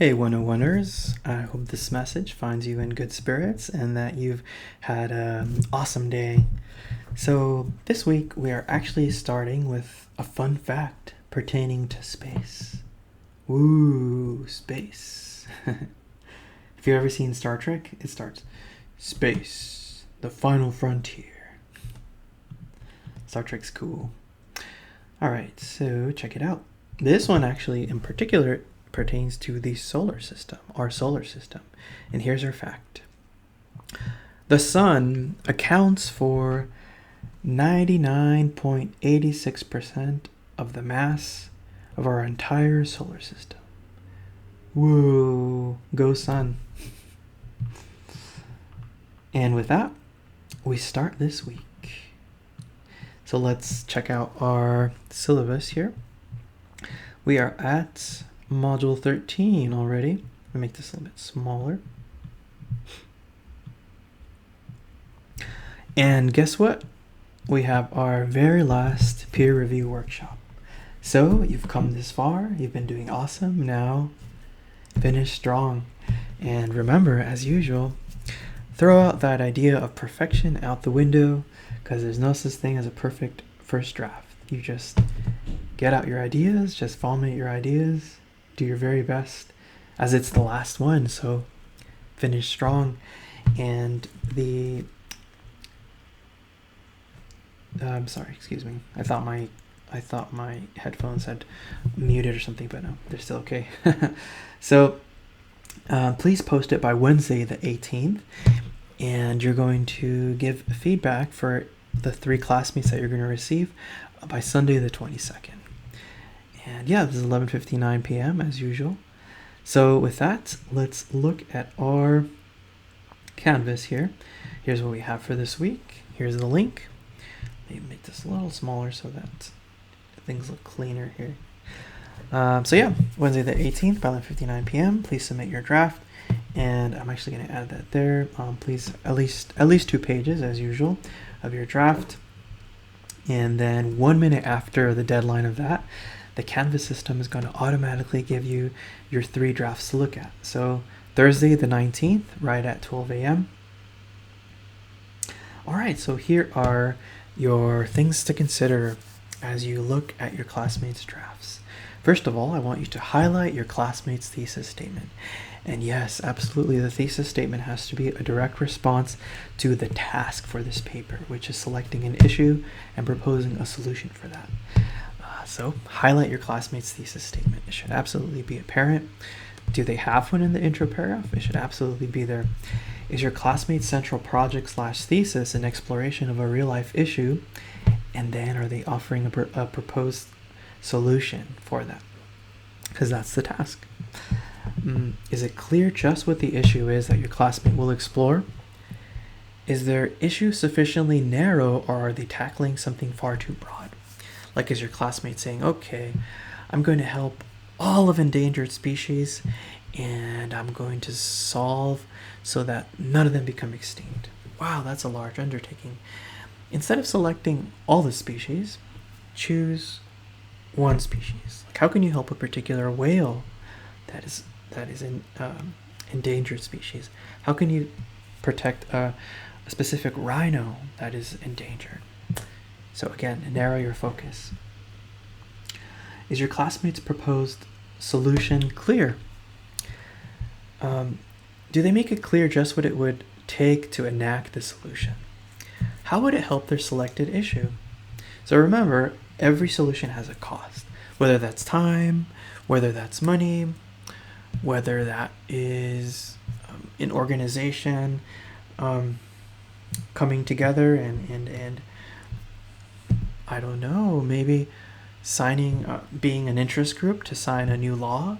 Hey 101ers, I hope this message finds you in good spirits and that you've had an awesome day. So, this week we are actually starting with a fun fact pertaining to space. Woo, space. If you've ever seen Star Trek, it starts, Space, the final frontier. Star Trek's cool. Alright, so check it out. This one actually, in particular, pertains to the solar system, our solar system. And here's our fact. The sun accounts for 99.86% of the mass of our entire solar system. Whoa, go sun. And with that, we start this week. So let's check out our syllabus here. We are at Module 13 already. Let me make this a little bit smaller. And guess what? We have our very last peer review workshop. So you've come this far. You've been doing awesome. Now finish strong. And remember, as usual, throw out that idea of perfection out the window, because there's no such thing as a perfect first draft. You just get out your ideas, just formulate your ideas, do your very best, as it's the last one, so finish strong. And I'm sorry, excuse me. I thought my headphones had muted or something, but no, they're still okay. So please post it by Wednesday the 18th, and you're going to give feedback for the 3 classmates that you're going to receive by Sunday the 22nd. And yeah, this is 11:59 p.m. as usual. So with that, let's look at our canvas here. Here's what we have for this week. Here's the link. Maybe make this a little smaller so that things look cleaner here. So yeah, Wednesday the 18th by 11:59 p.m. Please submit your draft, and I'm actually going to add that there. Please at least 2 pages as usual of your draft, and then 1 minute after the deadline of that, the Canvas system is going to automatically give you your 3 drafts to look at. So Thursday the 19th, right at 12 a.m. All right, so here are your things to consider as you look at your classmates' drafts. First of all, I want you to highlight your classmates' thesis statement. And yes, absolutely, the thesis statement has to be a direct response to the task for this paper, which is selecting an issue and proposing a solution for that. So highlight your classmates' thesis statement. It should absolutely be apparent. Do they have one in the intro paragraph? It should absolutely be there. Is your classmate's central project / thesis an exploration of a real-life issue? And then are they offering a proposed solution for that? Because that's the task. Is it clear just what the issue is that your classmate will explore? Is their issue sufficiently narrow, or are they tackling something far too broad? Like, is your classmate saying, okay, I'm going to help all of endangered species, and I'm going to solve so that none of them become extinct. Wow, that's a large undertaking. Instead of selecting all the species, choose one species. Like, how can you help a particular whale that is an endangered species? How can you protect a specific rhino that is endangered? So again, narrow your focus. Is your classmate's proposed solution clear? Do they make it clear just what it would take to enact the solution? How would it help their selected issue? So remember, every solution has a cost, whether that's time, whether that's money, whether that is an organization coming together and I don't know, maybe signing, being an interest group to sign a new law,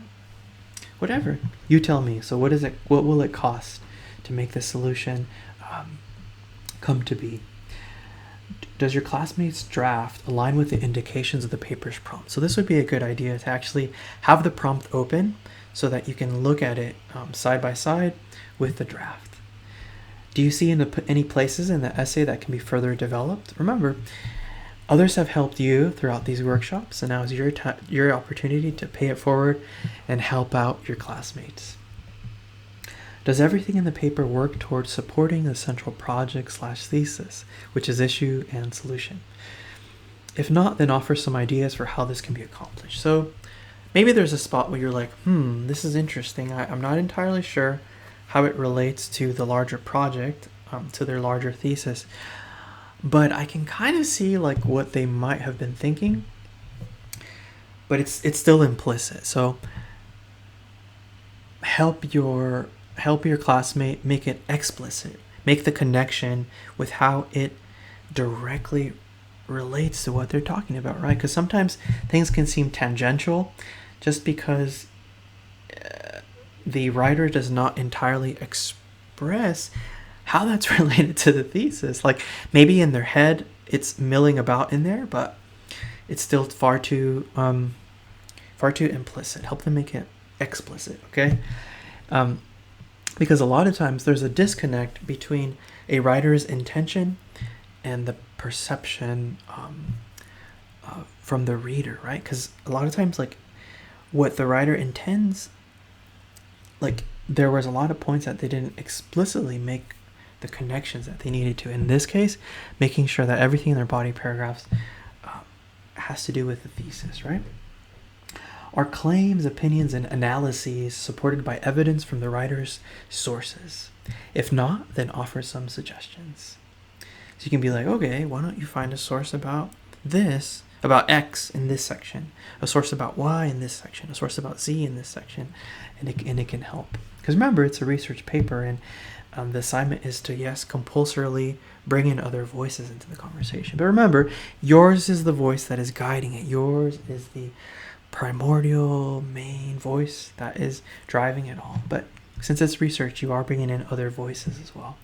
whatever. You tell me. So what will it cost to make this solution come to be? Does your classmates' draft align with the indications of the paper's prompt? So this would be a good idea to actually have the prompt open so that you can look at it side by side with the draft. Do you see any places in the essay that can be further developed? Remember, Others have helped you throughout these workshops, and now is your opportunity to pay it forward and help out your classmates. Does everything in the paper work towards supporting the central project/thesis, which is issue and solution? If not, then offer some ideas for how this can be accomplished. So maybe there's a spot where you're like, this is interesting. I'm not entirely sure how it relates to the larger project, to their larger thesis, but I can kind of see like what they might have been thinking, but it's still implicit. So help your classmate make it explicit, make the connection with how it directly relates to what they're talking about, right? Because sometimes things can seem tangential just because the writer does not entirely express how that's related to the thesis. Like maybe in their head it's milling about in there, but it's still far too implicit. Help them make it explicit, okay? Because a lot of times there's a disconnect between a writer's intention and the perception from the reader, right? Because a lot of times, like, what the writer intends, like, there was a lot of points that they didn't explicitly make the connections that they needed to. In this case, making sure that everything in their body paragraphs has to do with the thesis, right? Are claims, opinions, and analyses supported by evidence from the writer's sources? If not, then offer some suggestions. So you can be like, okay, why don't you find a source about this, about X in this section, a source about Y in this section, a source about Z in this section, and it can help. Because remember, it's a research paper, and the assignment is to, yes, compulsorily bring in other voices into the conversation. But remember, yours is the voice that is guiding it. Yours is the primordial main voice that is driving it all. But since it's research, you are bringing in other voices as well.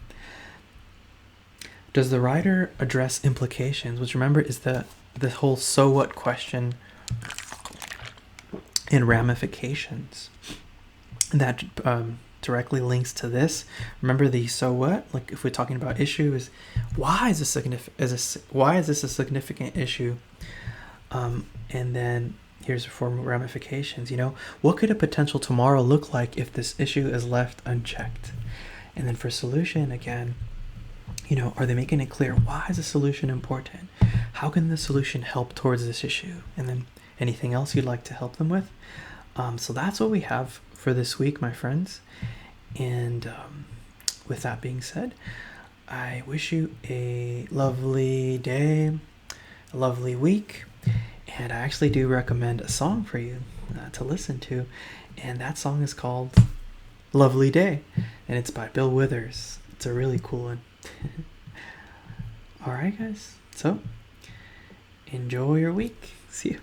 Does the writer address implications, which remember is the whole so what question, and ramifications that directly links to this? Remember the so what, like if we're talking about issue, is why is this a significant issue, and then here's a form of ramifications. What could a potential tomorrow look like if this issue is left unchecked? And then for solution, again, are they making it clear? Why is the solution important? How can the solution help towards this issue? And then anything else you'd like to help them with? So that's what we have for this week, my friends. And with that being said, I wish you a lovely day, a lovely week. And I actually do recommend a song for you to listen to. And that song is called Lovely Day. And it's by Bill Withers. It's a really cool one. All right, guys. So enjoy your week. See you.